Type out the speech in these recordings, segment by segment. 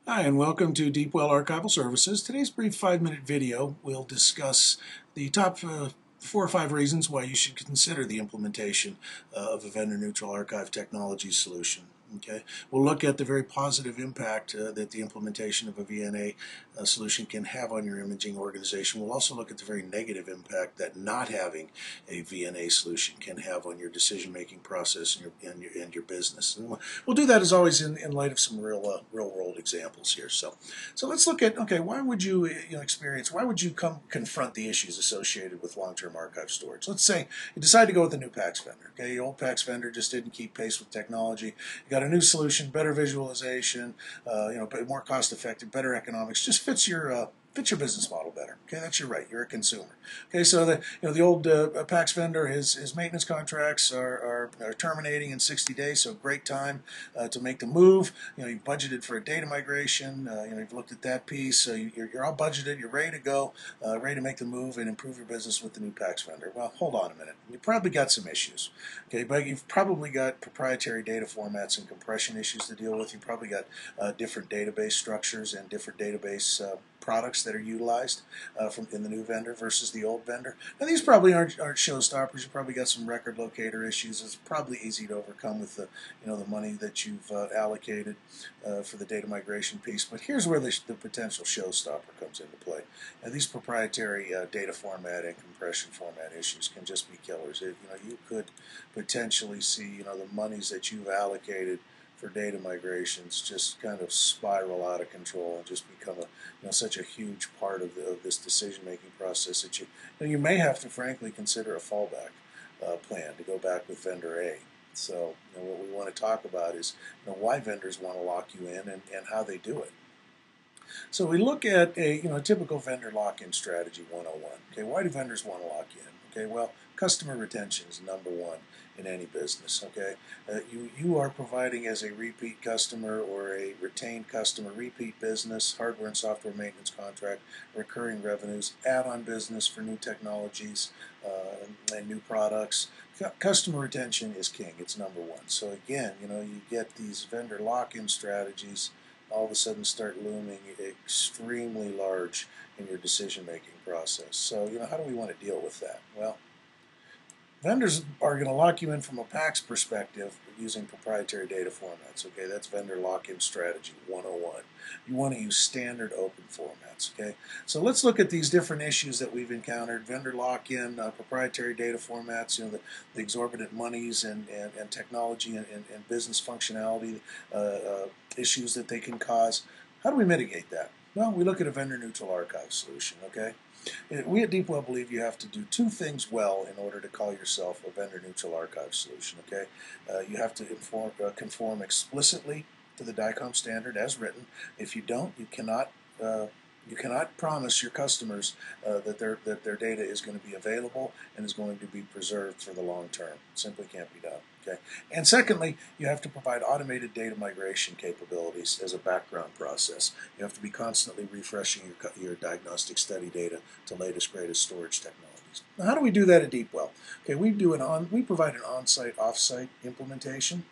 Hi, and welcome to Deepwell Archival Services. Today's brief 5-minute video will discuss the top 4 or 5 reasons why you should consider the implementation of a vendor-neutral archive technology solution. Okay, we'll look at the very positive impact that the implementation of a VNA solution can have on your imaging organization. We'll also look at the very negative impact that not having a VNA solution can have on your decision-making process and your business. And we'll do that as always in light of some real-world examples here. So let's look at, okay, why would you, why would you confront the issues associated with long-term archive storage? Let's say you decide to go with a new PACS vendor. Okay, your old PACS vendor just didn't keep pace with technology. You got a new solution, better visualization, more cost-effective, better economics, just fits your business model better. Okay, that's your right. You're a consumer. Okay, so the old PACS vendor, his maintenance contracts are terminating in 60 days. So great time to make the move. You budgeted for a data migration. You've looked at that piece. So you're all budgeted. You're ready to go, ready to make the move and improve your business with the new PACS vendor. Well, hold on a minute. You probably got some issues. Okay, but you've probably got proprietary data formats and compression issues to deal with. You've probably got different database structures and different database products that are utilized in the new vendor versus the old vendor. Now these probably aren't showstoppers. You probably got some record locator issues. It's probably easy to overcome with the money that you've allocated for the data migration piece. But here's where the potential showstopper comes into play. Now these proprietary data format and compression format issues can just be killers. You could potentially see the monies that you've allocated for data migrations just kind of spiral out of control and just become such a huge part of this decision-making process that you may have to frankly consider a fallback plan to go back with vendor A. So what we want to talk about is why vendors want to lock you in and how they do it. So we look at a typical vendor lock-in strategy 101. Okay, why do vendors want to lock you in? Okay, well, customer retention is number one in any business. Okay, you are providing as a repeat customer or a retained customer, repeat business, hardware and software maintenance contract, recurring revenues, add-on business for new technologies and new products. Customer retention is king. It's number one. So again, you get these vendor lock-in strategies all of a sudden start looming extremely large in your decision-making process. So, how do we want to deal with that? Well, vendors are going to lock you in from a PACS perspective using proprietary data formats. Okay, that's vendor lock-in strategy 101. You want to use standard open formats. Okay, so let's look at these different issues that we've encountered. Vendor lock-in, proprietary data formats, the exorbitant monies and technology and business functionality issues that they can cause. How do we mitigate that? Well, we look at a vendor-neutral archive solution. Okay. We at Deepwell believe you have to do 2 things well in order to call yourself a vendor-neutral archive solution. Okay, you have to conform explicitly to the DICOM standard as written. If you don't, you cannot promise your customers that their data is going to be available and is going to be preserved for the long term. It simply can't be done. Okay. And secondly, you have to provide automated data migration capabilities as a background process. You have to be constantly refreshing your diagnostic study data to latest, greatest storage technologies. Now, how do we do that at Deepwell? Okay, we provide an on-site, off-site implementation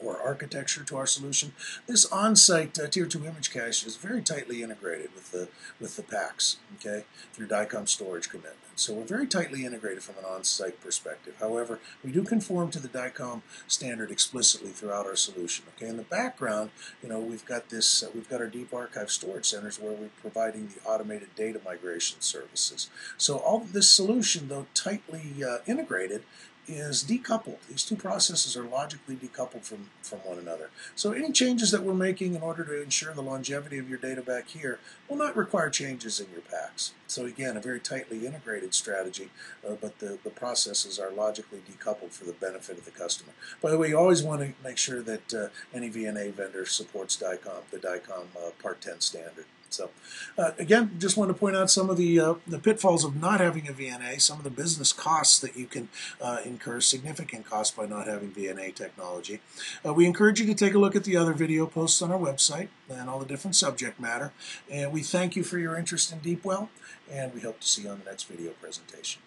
or architecture to our solution. This on-site Tier 2 image cache is very tightly integrated with the PACS, okay, through DICOM storage commitment. So we're very tightly integrated from an on-site perspective. However, we do conform to the DICOM standard explicitly throughout our solution. Okay, in the background, we've got our deep archive storage centers where we're providing the automated data migration services. So all of this solution, though tightly integrated, is decoupled. These 2 processes are logically decoupled from one another. So any changes that we're making in order to ensure the longevity of your data back here will not require changes in your PACS. So again, a very tightly integrated strategy, but the processes are logically decoupled for the benefit of the customer. By the way, you always want to make sure that any VNA vendor supports DICOM, the DICOM Part 10 standard. So again, just want to point out some of the pitfalls of not having a VNA, some of the business costs that you can incur, significant costs by not having VNA technology. We encourage you to take a look at the other video posts on our website and all the different subject matter. And we thank you for your interest in Deepwell, and we hope to see you on the next video presentation.